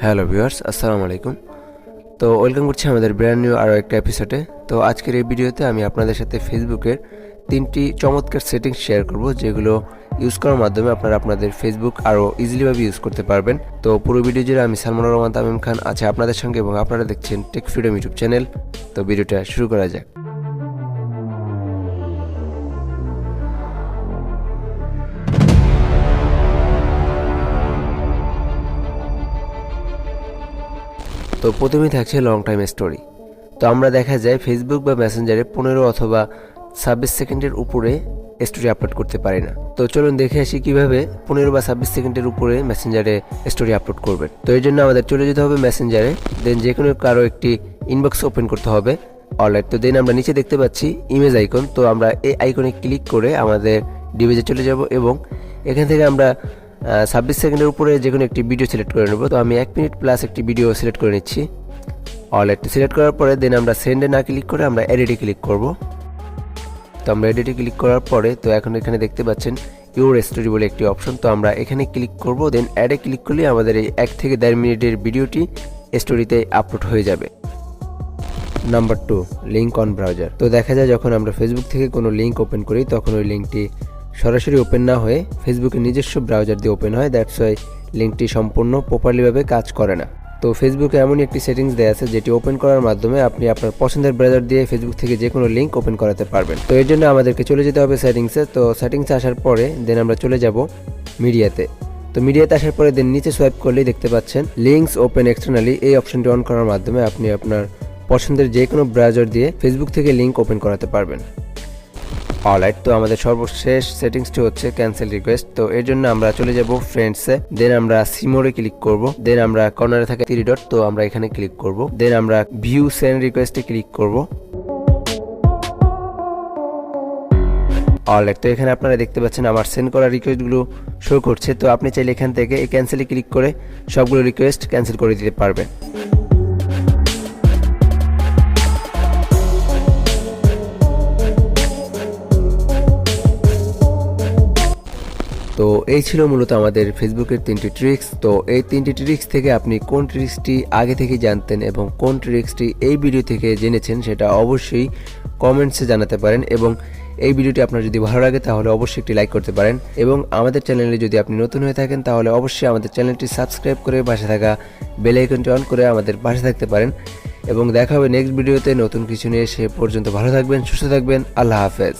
Hello viewers, আসসালামু আলাইকুম। তো ওয়েলকাম করছি আমাদের ব্র্যান্ড নিউ আরও একটা এপিসোডে। তো আজকের এই ভিডিওতে আমি আপনাদের সাথে ফেসবুকের 3টি চমৎকার সেটিংস শেয়ার করব, যেগুলো ইউজ করার মাধ্যমে আপনারা আপনাদের ফেসবুক আরও ইজিলিভাবে ইউজ করতে পারবেন। তো পুরো ভিডিও জুড়ে আমি সালমানুর রহমান তামিম খান আছে আপনাদের সঙ্গে, এবং আপনারা দেখছেন টেক ফ্রিডম ইউটিউব চ্যানেল। তো ভিডিওটা শুরু করা যাক। তো প্রথমেই থাকছে লং টাইম স্টোরি। তো আমরা দেখা যায় ফেসবুক বা মেসেঞ্জারে 15 অথবা 26 সেকেন্ডের উপরে স্টোরি আপলোড করতে পারি না। তো চলুন দেখে আসি কিভাবে 15 বা 26 সেকেন্ডের উপরে মেসেঞ্জারে স্টোরি আপলোড করবেন। তো এই জন্য আমাদের চলে যেতে হবে মেসেঞ্জারে, দেন যে কোনো কারো একটি ইনবক্স ওপেন করতে হবে। অলরাইট, তো দেন আমরা নিচে দেখতে পাচ্ছি ইমেজ আইকন। তো আমরা এই আইকনে ক্লিক করে আমাদের ডিভাইসে চলে যাব, এবং এখান থেকে আমরা 26 সেকেন্ডের উপরে যে কোনো একটি ভিডিও সিলেক্ট করে নেব। তো আমি 1 মিনিট প্লাস একটি ভিডিও সিলেক্ট করে নিচ্ছি। অলরাইট, সিলেক্ট করার পরে দেন আমরা সেন্ডে না ক্লিক করে আমরা এডিটে ক্লিক করব। তো আমরা এডিটে ক্লিক করার পরে তো এখন এখানে দেখতে পাচ্ছেন ইউর স্টোরি বলে একটি অপশন। তো আমরা এখানে ক্লিক করব, দেন অ্যাডে ক্লিক করলে আমাদের এই 1 থেকে 1.5 মিনিটের ভিডিওটি স্টোরিতে আপলোড হয়ে যাবে। Number 2, link on browser. তো দেখা যায় যখন আমরা ফেসবুক থেকে কোনো লিঙ্ক ওপেন করি তখন ওই লিঙ্কটি সরাসরি ওপেন না হয়ে ফেসবুকের নিজস্ব ব্রাউজার দিয়ে ওপেন হয়। দ্যাটস ওয়াই লিঙ্কটি সম্পূর্ণ প্রপারলিভাবে কাজ করে না। তো ফেসবুকে এমনই একটি সেটিংস দেওয়া আছে যেটি ওপেন করার মাধ্যমে আপনি আপনার পছন্দের ব্রাউজার দিয়ে ফেসবুক থেকে যে কোনো লিঙ্ক ওপেন করাতে পারবেন। তো এর জন্য আমাদেরকে চলে যেতে হবে সেটিংসে। তো সেটিংসে আসার পরে দেন আমরা চলে যাব মিডিয়াতে। তো মিডিয়াতে আসার পরে দেন নিচে সোয়াইপ করলেই দেখতে পাচ্ছেন লিঙ্কস ওপেন এক্সটার্নালি। এই অপশনটি অন করার মাধ্যমে আপনি আপনার পছন্দের যে কোনো ব্রাউজার দিয়ে ফেসবুক থেকে লিঙ্ক ওপেন করাতে পারবেন। অলরাইট, তো আমাদের সর্বশেষ সেটিংসটি হচ্ছে ক্যান্সেল রিকোয়েস্ট। তো এর জন্য আমরা চলে যাব ফ্রেন্ডসে, দেন আমরা সিমোরে ক্লিক করব, দেন আমরা কর্নারে থাকে 3 ডট, তো আমরা এখানে ক্লিক করব, দেন আমরা ভিউ সেন্ড রিকোয়েস্টে ক্লিক করব। অলরাইট, তো এখানে আপনারা দেখতে পাচ্ছেন আমার সেন্ড করা রিকোয়েস্টগুলো শো করছে। তো আপনি চাইলে এখান থেকে এই ক্যান্সেলে ক্লিক করে সবগুলো রিকোয়েস্ট ক্যান্সেল করে দিতে পারবেন। তো এই ছিল মূলত আমাদের ফেসবুকের 3টি ট্রিক্স। তো এই 3টি ট্রিক্স থেকে আপনি কোন ট্রিক্সটি আগে থেকে জানতেন এবং কোন ট্রিক্সটি এই ভিডিও থেকে জেনেছেন সেটা অবশ্যই কমেন্টসে জানাতে পারেন, এবং এই ভিডিওটি আপনার যদি ভালো লাগে তাহলে অবশ্যই একটি লাইক করতে পারেন, এবং আমাদের চ্যানেলে যদি আপনি নতুন হয়ে থাকেন তাহলে অবশ্যই আমাদের চ্যানেলটি সাবস্ক্রাইব করে পাশে থাকা বেল আইকনটি অন করে আমাদের পাশে থাকতে পারেন। এবং দেখা হবে নেক্সট ভিডিওতে নতুন কিছু নিয়ে। সে পর্যন্ত ভালো থাকবেন, সুস্থ থাকবেন। আল্লাহ হাফেজ।